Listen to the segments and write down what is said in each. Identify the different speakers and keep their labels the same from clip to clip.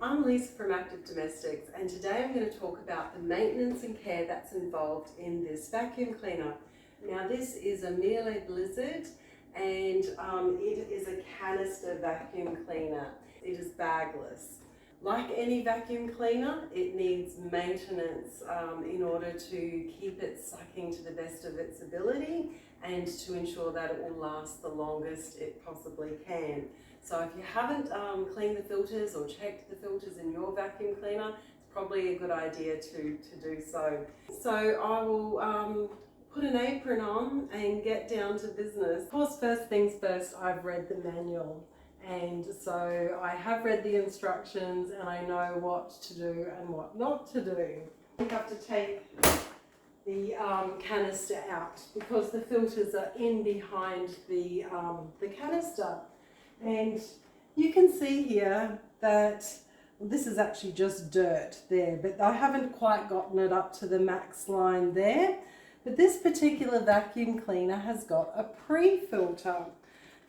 Speaker 1: I'm Lisa from Active Domestics, and today I'm going to talk about the maintenance and care that's involved in this vacuum cleaner. Now this is a Miele Blizzard, and it is a canister vacuum cleaner. It is bagless. Like any vacuum cleaner, it needs maintenance in order to keep it sucking to the best of its ability and to ensure that it will last the longest it possibly can. So if you haven't cleaned the filters or checked the filters in your vacuum cleaner, it's probably a good idea to do so. So I will put an apron on and get down to business. Of course, first things first, I've read the manual. And so I have read the instructions and I know what to do and what not to do. You have to take the canister out because the filters are in behind the canister. And you can see here that this is actually just dirt there, but I haven't quite gotten it up to the max line there. But this particular vacuum cleaner has got a pre-filter.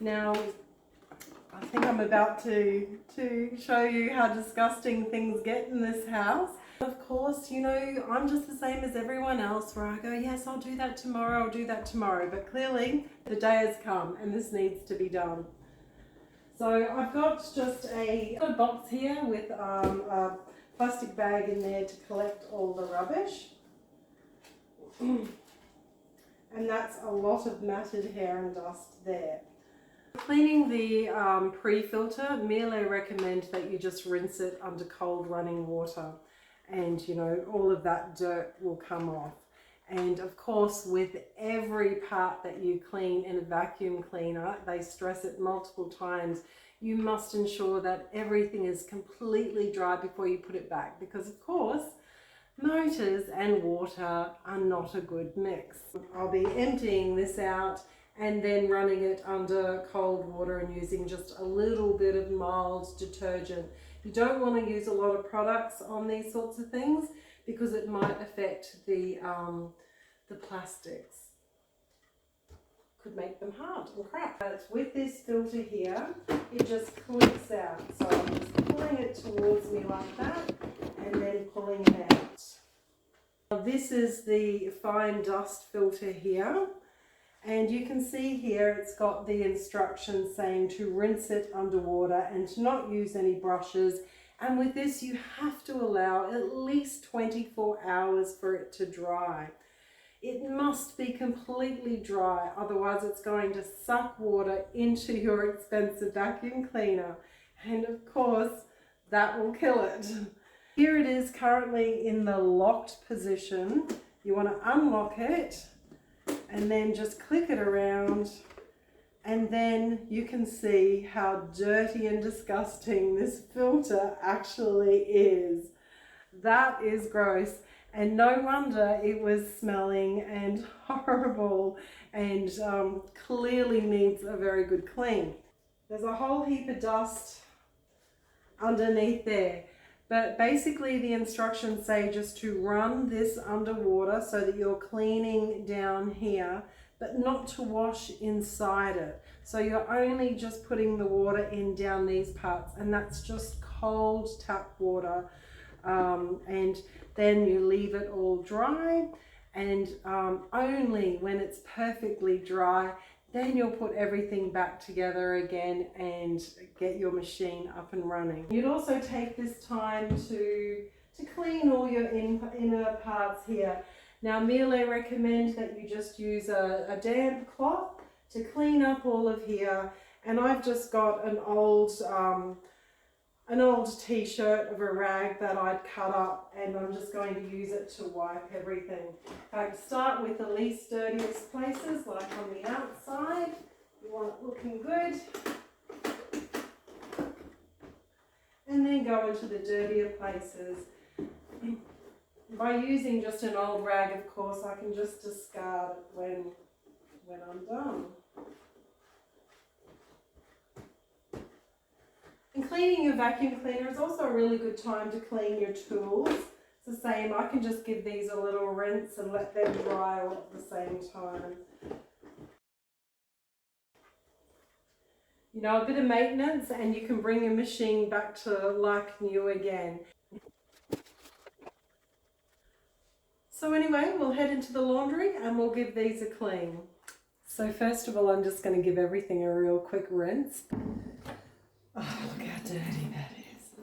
Speaker 1: Now, I think I'm about to show you how disgusting things get in this house. Of course, you know, I'm just the same as everyone else where I go, yes, I'll do that tomorrow, I'll do that tomorrow. But clearly the day has come and this needs to be done. So I've got just a box here with a plastic bag in there to collect all the rubbish. And that's a lot of matted hair and dust there. Cleaning the pre-filter, Miele recommend that you just rinse it under cold running water, and you know, all of that dirt will come off. And of course, with every part that you clean in a vacuum cleaner, they stress it multiple times, you must ensure that everything is completely dry before you put it back, because of course motors and water are not a good mix. I'll be emptying this out and then running it under cold water and using just a little bit of mild detergent. You don't want to use a lot of products on these sorts of things because it might affect the plastics. Could make them hard and crap. But with this filter here, it just clicks out. So I'm just pulling it towards me like that and then pulling it out. Now, this is the fine dust filter here. And you can see here it's got the instructions saying to rinse it underwater and to not use any brushes. And with this you have to allow at least 24 hours for it to dry. It must be completely dry, otherwise it's going to suck water into your expensive vacuum cleaner. And of course that will kill it. Here it is currently in the locked position. You want to unlock it and then just click it around, and then you can see how dirty and disgusting this filter actually is. That is gross, and no wonder it was smelling and horrible and clearly needs a very good clean. There's a whole heap of dust underneath there. But basically the instructions say just to run this underwater so that you're cleaning down here, but not to wash inside it. So you're only just putting the water in down these parts, and that's just cold tap water. And then you leave it all dry, and only when it's perfectly dry, then you'll put everything back together again and get your machine up and running. You'd also take this time to clean all your inner parts here. Now Miele recommend that you just use a damp cloth to clean up all of here, and I've just got an old t-shirt of a rag that I'd cut up, and I'm just going to use it to wipe everything. I start with the least dirtiest places, like on the outside. You want it looking good. And then go into the dirtier places. By using just an old rag, of course, I can just discard it when I'm done. And cleaning your vacuum cleaner is also a really good time to clean your tools. It's the same, I can just give these a little rinse and let them dry all at the same time. You know, a bit of maintenance and you can bring your machine back to like new again. So anyway, we'll head into the laundry and we'll give these a clean. So first of all, I'm just going to give everything a real quick rinse. Oh, look how dirty that is.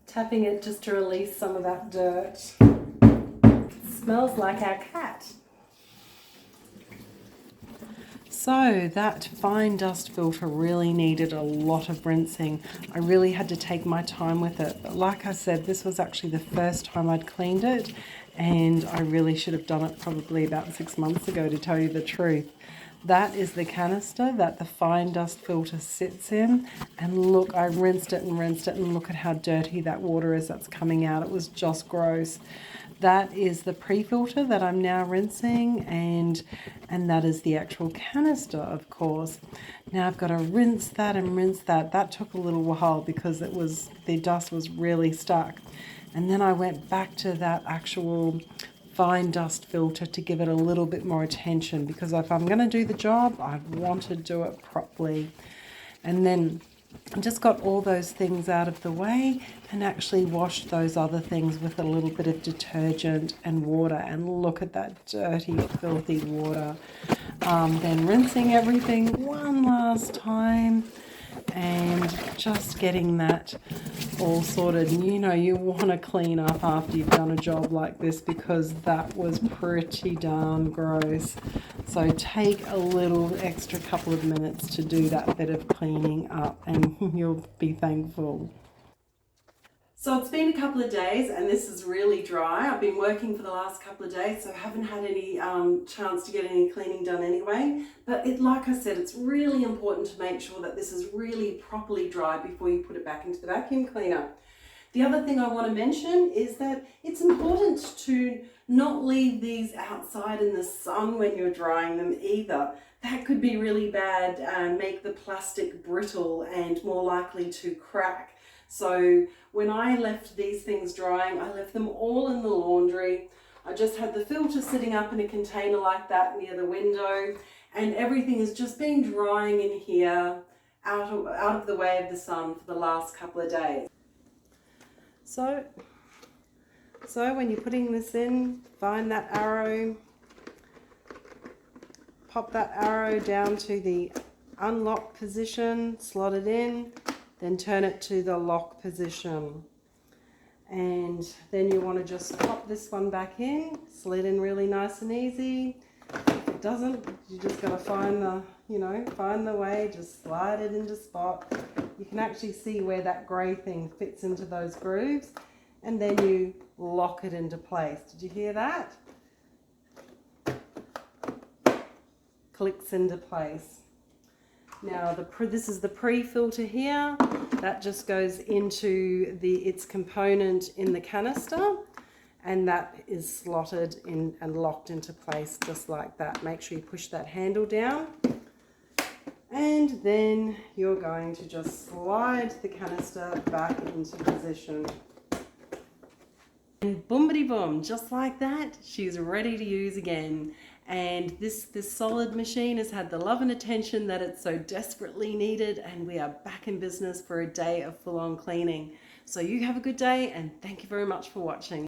Speaker 1: Tapping it just to release some of that dirt. It smells like our cat. So that fine dust filter really needed a lot of rinsing. I really had to take my time with it. But like I said, this was actually the first time I'd cleaned it, and I really should have done it probably about 6 months ago, to tell you the truth. That is the canister that the fine dust filter sits in. And look, I rinsed it, and look at how dirty that water is that's coming out. It was just gross. That is the pre-filter that I'm now rinsing, and that is the actual canister, of course. Now I've got to rinse that and rinse that. That took a little while because the dust was really stuck. And then I went back to that actual fine dust filter to give it a little bit more attention, because if I'm going to do the job, I want to do it properly. And then I just got all those things out of the way and actually washed those other things with a little bit of detergent and water. And look at that dirty, filthy water. Then rinsing everything one last time and just getting that all sorted. And you know, you want to clean up after you've done a job like this, because that was pretty darn gross. So take a little extra couple of minutes to do that bit of cleaning up and you'll be thankful. So it's been a couple of days and this is really dry. I've been working for the last couple of days, so I haven't had any chance to get any cleaning done anyway. But like I said, it's really important to make sure that this is really properly dry before you put it back into the vacuum cleaner. The other thing I want to mention is that it's important to not leave these outside in the sun when you're drying them either. That could be really bad and make the plastic brittle and more likely to crack. So when I left these things drying, I left them all in the laundry. I just had the filter sitting up in a container like that near the window, and everything has just been drying in here out of the way of the sun for the last couple of days. So when you're putting this in, find that arrow, pop that arrow down to the unlock position, slot it in, then turn it to the lock position. And then you want to just pop this one back in, slid in really nice and easy. If it doesn't, you just got to find the way, just slide it into spot. You can actually see where that grey thing fits into those grooves, and then you lock it into place. Did you hear that? Clicks into place. Now this is the pre-filter here. That just goes into its component in the canister, and that is slotted in and locked into place just like that. Make sure you push that handle down, and then you're going to just slide the canister back into position. And boomity boom, just like that, she's ready to use again. And this solid machine has had the love and attention that it so desperately needed, and we are back in business for a day of full-on cleaning. So you have a good day, and thank you very much for watching.